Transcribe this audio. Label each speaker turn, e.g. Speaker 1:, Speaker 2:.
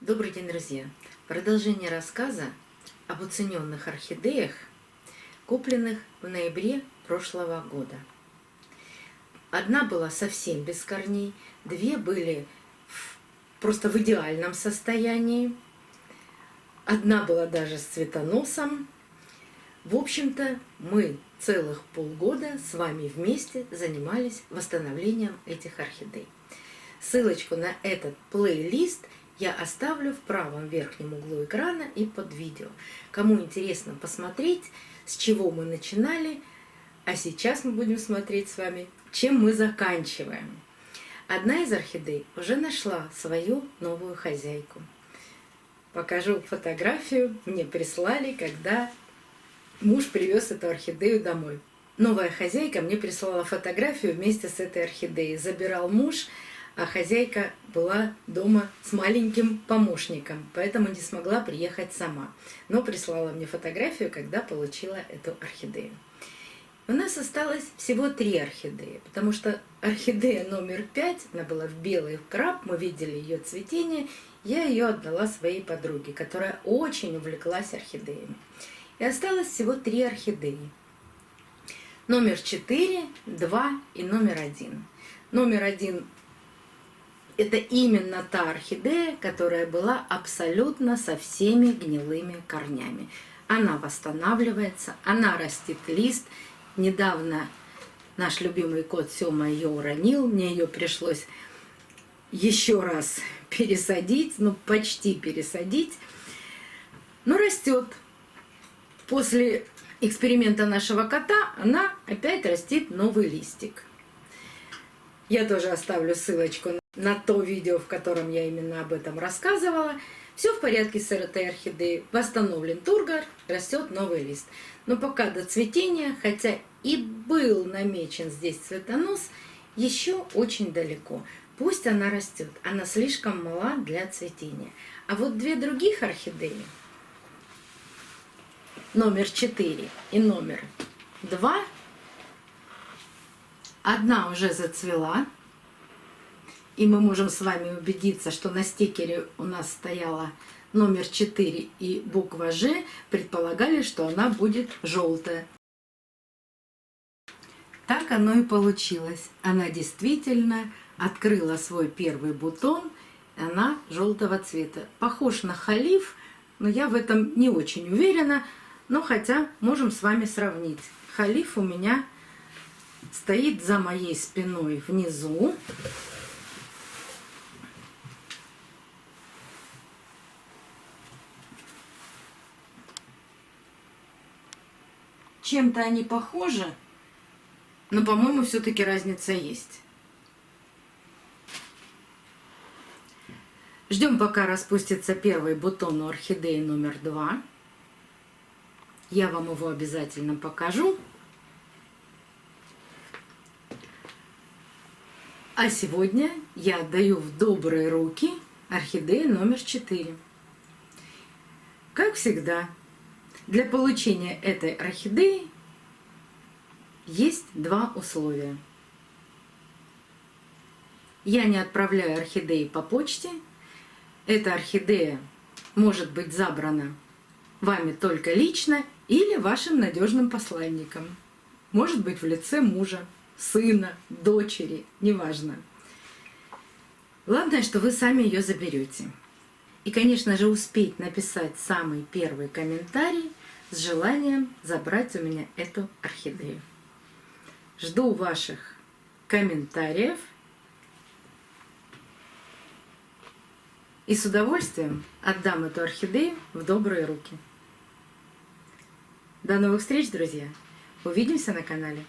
Speaker 1: Добрый день, друзья! Продолжение рассказа об уцененных орхидеях, купленных в ноябре прошлого года. Одна была совсем без корней, две были просто в идеальном состоянии, одна была даже с цветоносом. В общем-то, мы целых полгода с вами вместе занимались восстановлением этих орхидей. Ссылочку на этот плейлист я оставлю в правом верхнем углу экрана и под видео. Кому интересно посмотреть, с чего мы начинали, а сейчас мы будем смотреть с вами, чем мы заканчиваем. Одна из орхидей уже нашла свою новую хозяйку. Покажу фотографию, мне прислали, когда муж привез эту орхидею домой. Новая хозяйка мне прислала фотографию вместе с этой орхидеей. Забирал муж, а хозяйка была дома с маленьким помощником, поэтому не смогла приехать сама. Но прислала мне фотографию, когда получила эту орхидею. У нас осталось всего 3 орхидеи, потому что орхидея номер 5, она была в белый краб, мы видели ее цветение, я ее отдала своей подруге, которая очень увлеклась орхидеями. И осталось всего 3 орхидеи. Номер 4, 2 и номер 1. Номер 1 это именно та орхидея, которая была абсолютно со всеми гнилыми корнями. Она восстанавливается, она растит лист. Недавно наш любимый кот Сёма ее уронил, мне ее пришлось еще раз пересадить, ну почти пересадить. Но растет. После эксперимента нашего кота она опять растит новый листик. Я тоже оставлю ссылочку на то видео, в котором я именно об этом рассказывала. Все в порядке с этой орхидеей. Восстановлен тургор, растет новый лист. Но пока до цветения, хотя и был намечен здесь цветонос, еще очень далеко. Пусть она растет, она слишком мала для цветения. А вот 2 других орхидеи, номер 4 и номер 2, одна уже зацвела, и мы можем с вами убедиться, что на стикере у нас стояла номер 4 и буква Ж, предполагали, что она будет желтая. Так оно и получилось. Она действительно открыла свой первый бутон, и она желтого цвета. Похож на халиф, но я в этом не очень уверена, но хотя можем с вами сравнить. Халиф у меня стоит за моей спиной внизу. Чем-то они похожи, но, по-моему, все-таки разница есть. Ждем, пока распустится первый бутон у орхидеи номер 2. Я вам его обязательно покажу. А сегодня я отдаю в добрые руки орхидею номер 4. Как всегда, для получения этой орхидеи есть 2 условия. Я не отправляю орхидеи по почте. Эта орхидея может быть забрана вами только лично или вашим надежным посланником. Может быть в лице мужа, сына, дочери, неважно. Главное, что вы сами ее заберете. И, конечно же, успеть написать самый первый комментарий с желанием забрать у меня эту орхидею. Жду ваших комментариев и с удовольствием отдам эту орхидею в добрые руки. До новых встреч, друзья! Увидимся на канале!